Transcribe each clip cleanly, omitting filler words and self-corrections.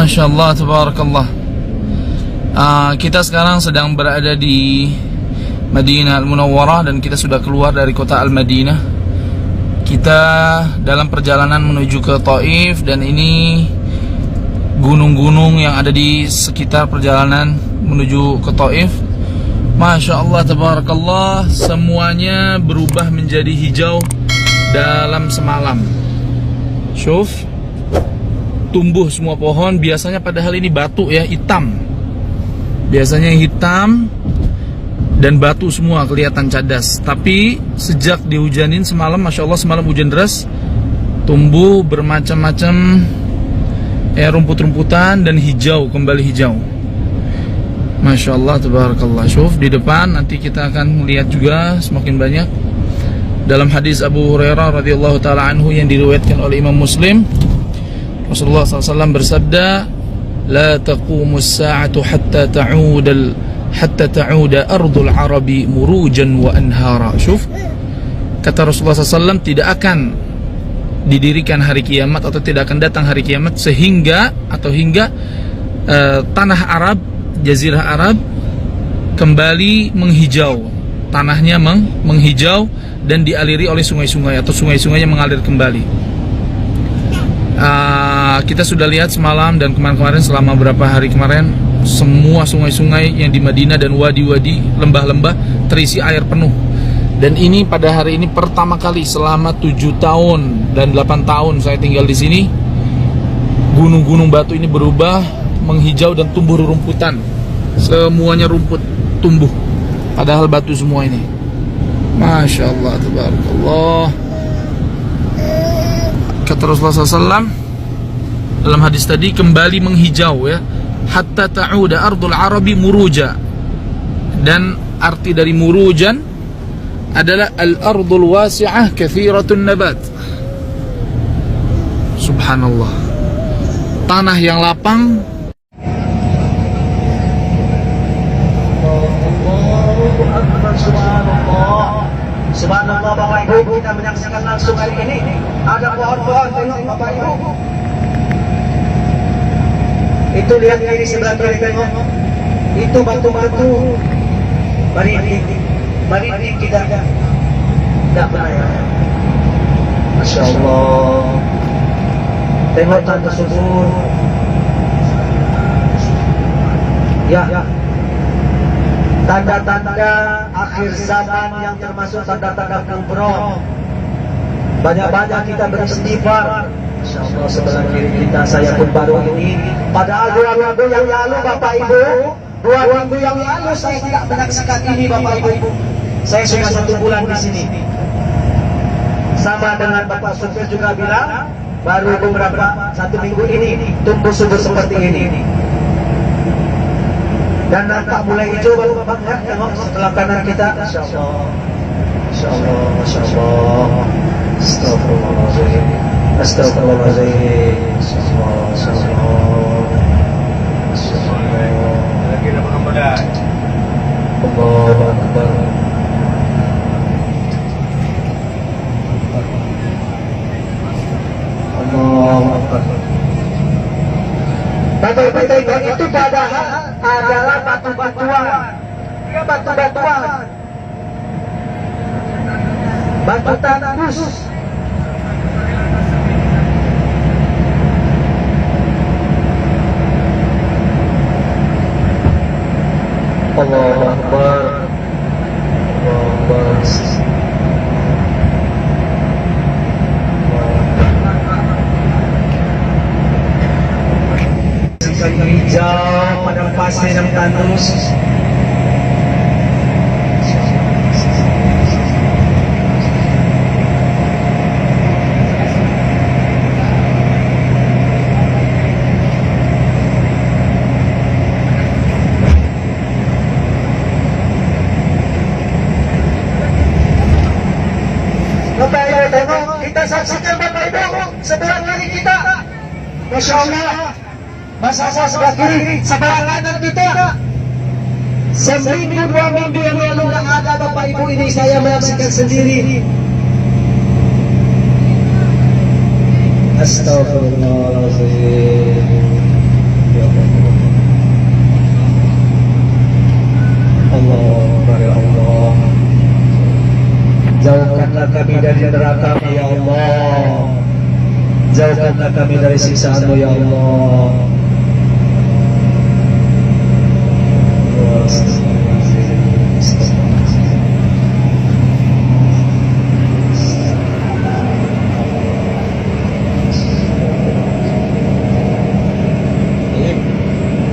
Masya Allah, tabarakallah. Kita sekarang sedang berada di Madinah Al-Munawwarah dan kita sudah keluar dari kota Al-Madinah. Kita dalam perjalanan menuju ke Taif, dan ini gunung-gunung yang ada di sekitar perjalanan menuju ke Taif. Masya Allah, tabarakallah, semuanya berubah menjadi hijau dalam semalam. Syuf, tumbuh semua pohon. Biasanya padahal ini batu ya, hitam. Biasanya hitam dan batu semua kelihatan cadas. Tapi sejak dihujanin semalam, Masya Allah, semalam hujan deras, tumbuh bermacam-macam rumput-rumputan dan hijau, kembali hijau. Masya Allah, tabarakallah. Syuf, di depan nanti kita akan melihat juga semakin banyak. Dalam hadis Abu Hurairah radhiyallahu taala anhu yang diriwayatkan oleh Imam Muslim, Rasulullah SAW bersabda, "La taqumus sa'atu hatta ta'uda ardul arabi murujan wa anhara." Syuf, kata Rasulullah SAW, tidak akan didirikan hari kiamat atau tidak akan datang hari kiamat hingga tanah Arab, jazirah Arab kembali menghijau. Tanahnya menghijau dan dialiri oleh sungai-sungai atau sungai-sungainya mengalir kembali. Kita sudah lihat semalam dan kemarin-kemarin, selama beberapa hari kemarin, semua sungai-sungai yang di Madinah dan wadi-wadi, lembah-lembah terisi air penuh. Dan ini pada hari ini pertama kali selama 7 tahun dan 8 tahun saya tinggal di sini, gunung-gunung batu ini berubah menghijau dan tumbuh rerumputan. Semuanya rumput tumbuh, padahal batu semua ini. Masya Allah, tabarakallah. Kata Rasulullah SAW dalam hadis tadi, kembali menghijau ya, hatta ta'uda ardul arabi muruja. Dan arti dari murujan adalah al-ardul wasi'ah kathiratun nabat. Subhanallah, tanah yang lapang. Subhanallah, Bapak Ibu, kita menyaksikan langsung hari ini ada pohon-pohon, tengok Bapak Ibu. Itu lihat kiri sebelah kiri, tengok. Itu batu-batu baritik kita tidak pernah ya. Masya Allah, tengok tanah subur. Ya, tanda-tanda akhir zaman yang termasuk tanda-tanda kubro. Banyak-banyak kita beristighfar. Insyaallah sebelah kiri kita, saya pun baru ini. Padahal 2 minggu yang lalu, Bapak Ibu, 2 minggu yang lalu saya tidak menyaksikan ini, Bapak Ibu. Saya sudah 1 bulan di sini. Sama dengan Bapak Supir juga bilang, baru beberapa 1 minggu ini tumbuh subur seperti ini. Dan nampak mulai hijau baru banget, tengok sebelah kanan kita. Masya Allah, Masya Allah, Masya Allah. Astagfirullahaladzim, Astagfirullahaladzim. Masya Allah, Masya Allah, Masya Allah. Lagi dapat kembali. Allahu Akbar. Allahu Akbar. Batu-batu itu padahal adalah batu-batuan. Ya, batu-batuan. Batu tandus. Allahu Akbar. Allahu Akbar. Hijau, padang pasir yang tandus. Bapak Ibu, tengok, kita saksikan Bapak Ibu sebelah kiri kita. Masya Allah. Masa sebelah kiri, sebelah kanan kita. Seminggu 2 minggu yang lalu yang ada Bapak Ibu ini saya menyaksikan sendiri. Astagfirullahaladzim. Allah, ya Allah. Jauhkanlah kami dari neraka, ya Allah. Jauhkanlah kami dari siksaan-Mu, ya Allah.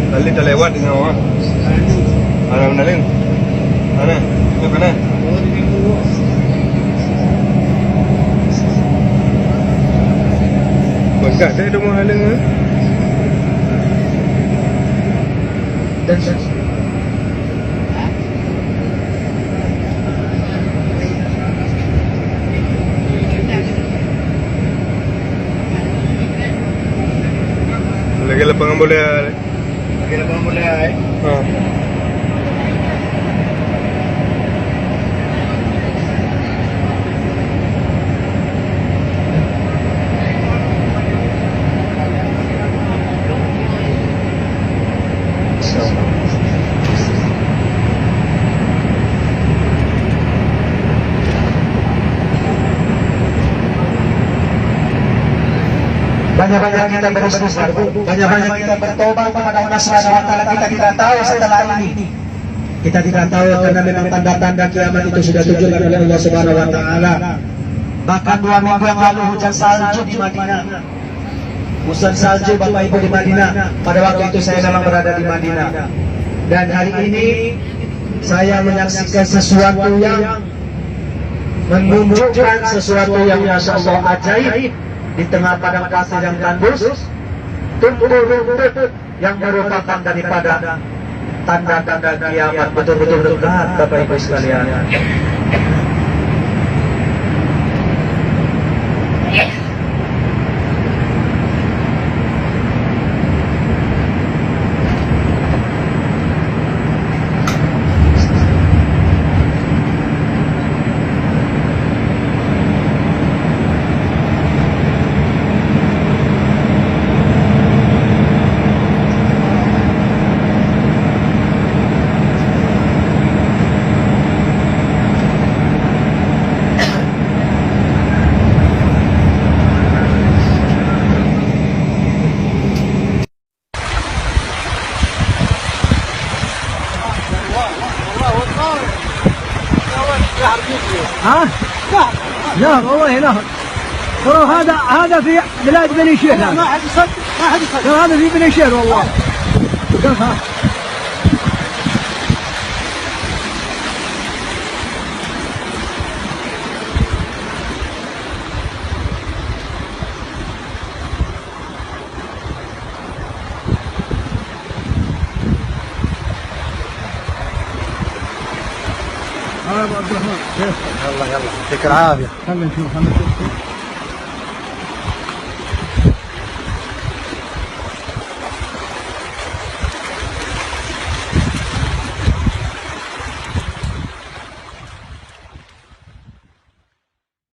Balik dah lewat dengan orang. Mana menalin? Mana? Itu mana? Bangkat dah rumah halang ah. Lagi lapangan bola. Lagi lapangan bola eh. Ha. Banyak-banyak kita beristighfar, banyak-banyak kita bertobat kepada Allah Subhanahu wa taala. Kita tidak tahu setelah ini. Kita tidak tahu karena memang tanda-tanda kiamat itu sudah ditunjukkan oleh Allah Subhanahu wa taala. Bahkan 2 minggu yang lalu hujan salju di Madinah. Hujan salju Bapak Ibu di Madinah. Pada waktu itu saya memang berada di Madinah. Dan hari ini saya menyaksikan sesuatu yang menunjukkan sesuatu yang Masya Allah ajaib. Di tengah padang pasir yang tandus, tumbuh rumput yang merupakan daripada tanda-tanda kiamat betul-betul dekat, Bapak Ibu sekalian. ها؟ لا والله لا ترى هذا في بلاد بني شير. ما حد يصدق، ما حد يصدق. ترى هذا في بني شير والله. ها ابو عبد الرحمن كيف؟ يلا يلا يعطيك العافيه. خلينا نشوف